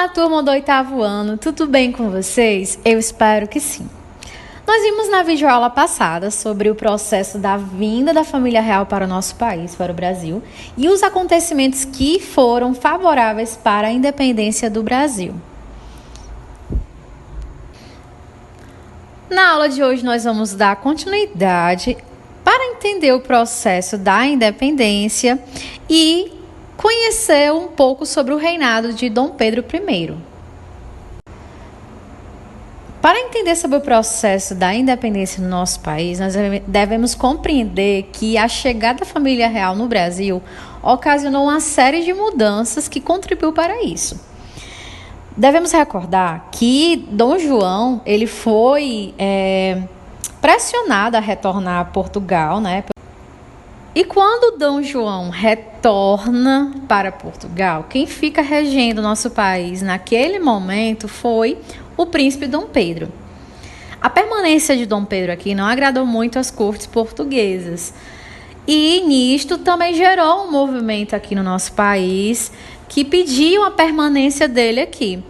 Olá, turma do 8º ano, tudo bem com vocês? Eu espero que sim. Nós vimos na videoaula passada sobre o processo da vinda da família real para o nosso país, para o Brasil, e os acontecimentos que foram favoráveis para a independência do Brasil. Na aula de hoje nós vamos dar continuidade para entender o processo da independência e conhecer um pouco sobre o reinado de Dom Pedro I. Para entender sobre o processo da independência no nosso país, nós devemos compreender que a chegada da família real no Brasil ocasionou uma série de mudanças que contribuiu para isso. Devemos recordar que Dom João ele foi pressionado a retornar a Portugal, né? E quando Dom João retorna para Portugal, quem fica regendo o nosso país naquele momento foi o príncipe Dom Pedro. A permanência de Dom Pedro aqui não agradou muito às cortes portuguesas. E nisto também gerou um movimento aqui no nosso país que pediam a permanência dele aqui.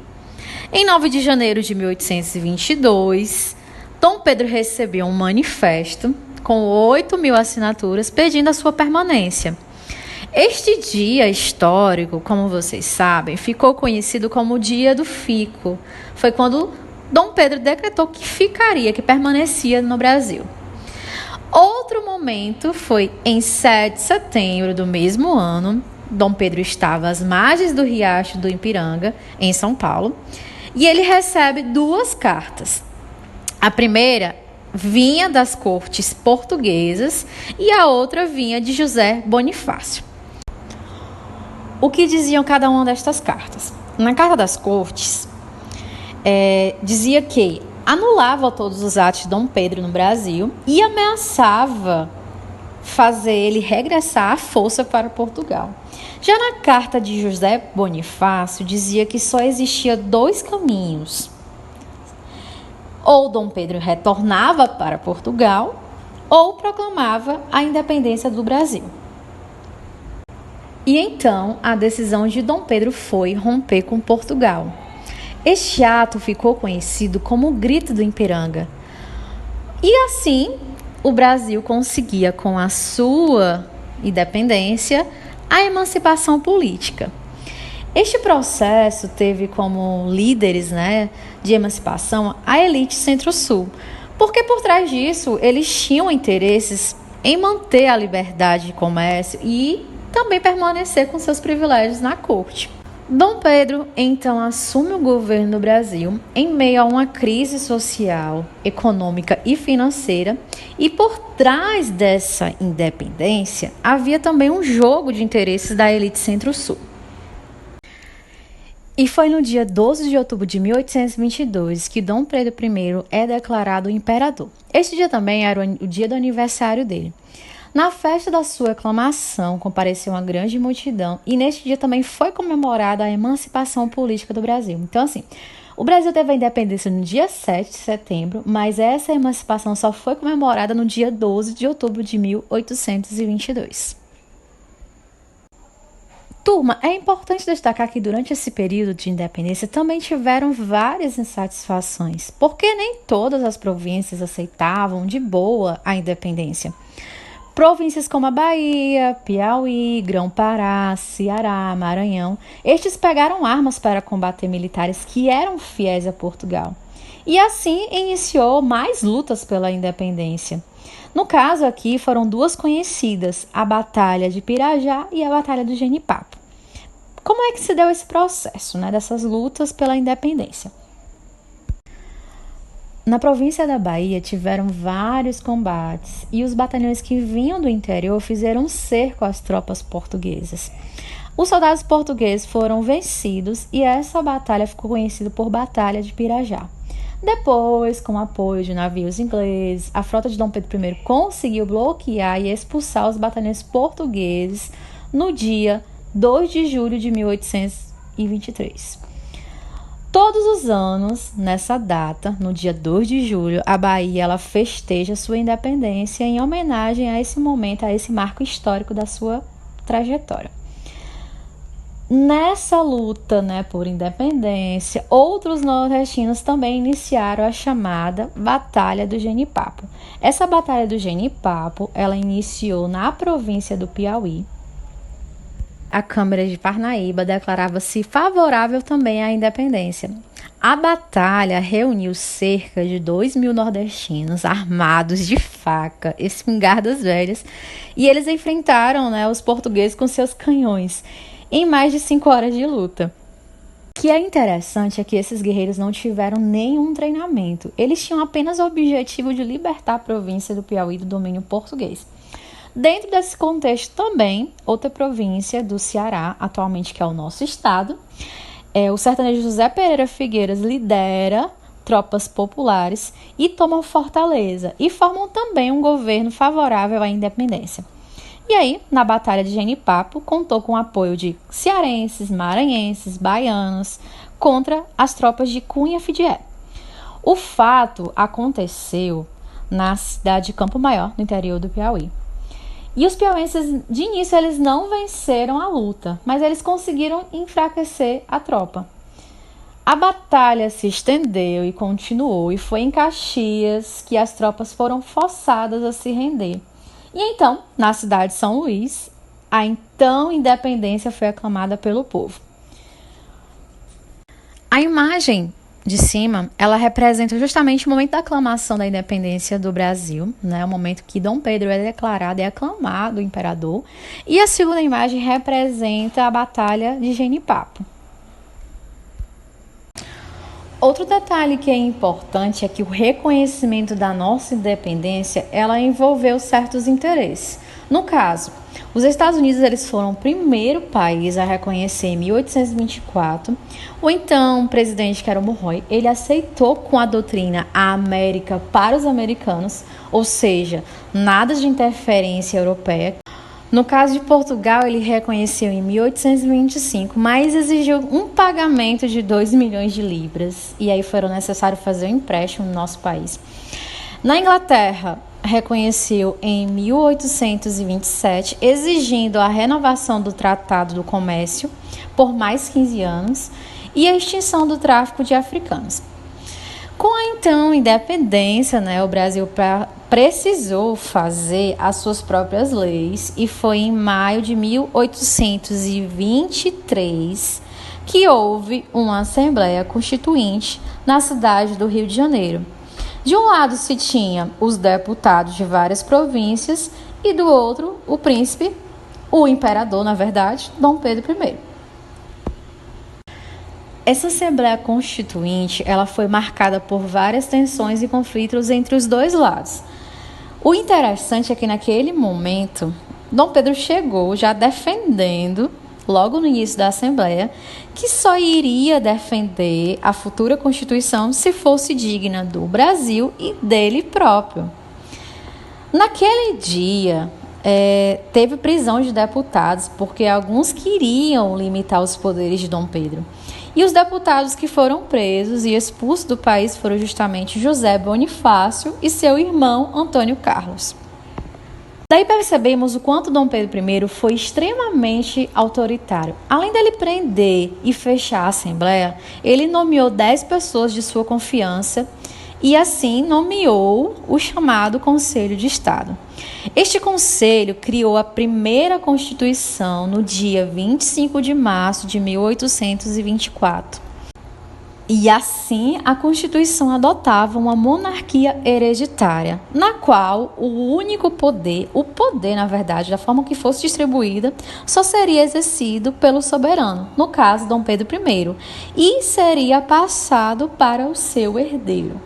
Em 9 de janeiro de 1822, Dom Pedro recebeu um manifesto com 8.000 assinaturas pedindo a sua permanência. Este dia histórico, como vocês sabem, ficou conhecido como o Dia do Fico. Foi quando Dom Pedro decretou que permanecia no Brasil. Outro momento foi em 7 de setembro do mesmo ano. Dom Pedro estava às margens do Riacho do Ipiranga, em São Paulo, e ele recebe 2 cartas. A primeira vinha das cortes portuguesas e a outra vinha de José Bonifácio. O que diziam cada uma destas cartas? Na carta das cortes, dizia que anulava todos os atos de Dom Pedro no Brasil e ameaçava fazer ele regressar à força para Portugal. Já na carta de José Bonifácio, dizia que só existia 2 caminhos. Ou Dom Pedro retornava para Portugal, ou proclamava a independência do Brasil. E então, a decisão de Dom Pedro foi romper com Portugal. Este ato ficou conhecido como o Grito do Ipiranga. E assim, o Brasil conseguia, com a sua independência, a emancipação política. Este processo teve como líderes, de emancipação a elite Centro-Sul, porque por trás disso eles tinham interesses em manter a liberdade de comércio e também permanecer com seus privilégios na corte. Dom Pedro então assume o governo do Brasil em meio a uma crise social, econômica e financeira, e por trás dessa independência havia também um jogo de interesses da elite Centro-Sul. E foi no dia 12 de outubro de 1822 que Dom Pedro I é declarado imperador. Este dia também era o dia do aniversário dele. Na festa da sua aclamação compareceu uma grande multidão e neste dia também foi comemorada a emancipação política do Brasil. Então, assim, o Brasil teve a independência no dia 7 de setembro, mas essa emancipação só foi comemorada no dia 12 de outubro de 1822. Turma, é importante destacar que durante esse período de independência também tiveram várias insatisfações, porque nem todas as províncias aceitavam de boa a independência. Províncias como a Bahia, Piauí, Grão-Pará, Ceará, Maranhão, estes pegaram armas para combater militares que eram fiéis a Portugal. E assim iniciou mais lutas pela independência. No caso aqui foram 2 conhecidas, a Batalha de Pirajá e a Batalha do Genipapo. Como é que se deu esse processo, dessas lutas pela independência? Na província da Bahia tiveram vários combates e os batalhões que vinham do interior fizeram um cerco às tropas portuguesas. Os soldados portugueses foram vencidos e essa batalha ficou conhecida por Batalha de Pirajá. Depois, com o apoio de navios ingleses, a frota de Dom Pedro I conseguiu bloquear e expulsar os batalhões portugueses no dia 2 de julho de 1823. Todos os anos, nessa data, no dia 2 de julho, a Bahia ela festeja sua independência em homenagem a esse momento, a esse marco histórico da sua trajetória. Nessa luta, por independência, outros nordestinos também iniciaram a chamada Batalha do Genipapo. Essa Batalha do Genipapo, ela iniciou na província do Piauí. A Câmara de Parnaíba declarava-se favorável também à independência. A batalha reuniu cerca de 2.000 nordestinos armados de faca, espingardas velhas, e eles enfrentaram os portugueses com seus canhões em mais de 5 horas de luta. O que é interessante é que esses guerreiros não tiveram nenhum treinamento. Eles tinham apenas o objetivo de libertar a província do Piauí do domínio português. Dentro desse contexto também, outra província do Ceará, atualmente que é o nosso estado, o sertanejo José Pereira Figueiras lidera tropas populares e tomam Fortaleza e formam também um governo favorável à independência. E aí, na Batalha de Genipapo, contou com o apoio de cearenses, maranhenses, baianos contra as tropas de Cunha Fidié. O fato aconteceu na cidade de Campo Maior, no interior do Piauí. E os piauenses, de início, eles não venceram a luta, mas eles conseguiram enfraquecer a tropa. A batalha se estendeu e continuou, e foi em Caxias que as tropas foram forçadas a se render. E então, na cidade de São Luís, a então independência foi aclamada pelo povo. A imagem de cima, ela representa justamente o momento da aclamação da independência do Brasil, o momento que Dom Pedro é declarado e aclamado imperador. E a segunda imagem representa a Batalha de Genipapo. Outro detalhe que é importante é que o reconhecimento da nossa independência, ela envolveu certos interesses. No caso, os Estados Unidos eles foram o primeiro país a reconhecer em 1824. O então presidente, que era o Monroe, ele aceitou com a doutrina a América para os americanos, ou seja, nada de interferência europeia. No caso de Portugal, ele reconheceu em 1825, mas exigiu um pagamento de 2 milhões de libras, e aí foram necessário fazer um empréstimo no nosso país. Na Inglaterra, reconheceu em 1827, exigindo a renovação do Tratado do Comércio por mais 15 anos e a extinção do tráfico de africanos. Com a então independência, o Brasil precisou fazer as suas próprias leis e foi em maio de 1823 que houve uma Assembleia Constituinte na cidade do Rio de Janeiro. De um lado se tinha os deputados de várias províncias e do outro o príncipe, o imperador, na verdade, Dom Pedro I. Essa Assembleia Constituinte, ela foi marcada por várias tensões e conflitos entre os dois lados. O interessante é que naquele momento, Dom Pedro chegou já defendendo, logo no início da Assembleia, que só iria defender a futura Constituição se fosse digna do Brasil e dele próprio. Naquele dia, teve prisão de deputados porque alguns queriam limitar os poderes de Dom Pedro. E os deputados que foram presos e expulsos do país foram justamente José Bonifácio e seu irmão Antônio Carlos. Daí percebemos o quanto Dom Pedro I foi extremamente autoritário. Além dele prender e fechar a Assembleia, ele nomeou 10 pessoas de sua confiança e assim nomeou o chamado Conselho de Estado. Este conselho criou a primeira Constituição no dia 25 de março de 1824. E assim a Constituição adotava uma monarquia hereditária, na qual o único poder, na verdade, da forma que fosse distribuída, só seria exercido pelo soberano, no caso Dom Pedro I, e seria passado para o seu herdeiro.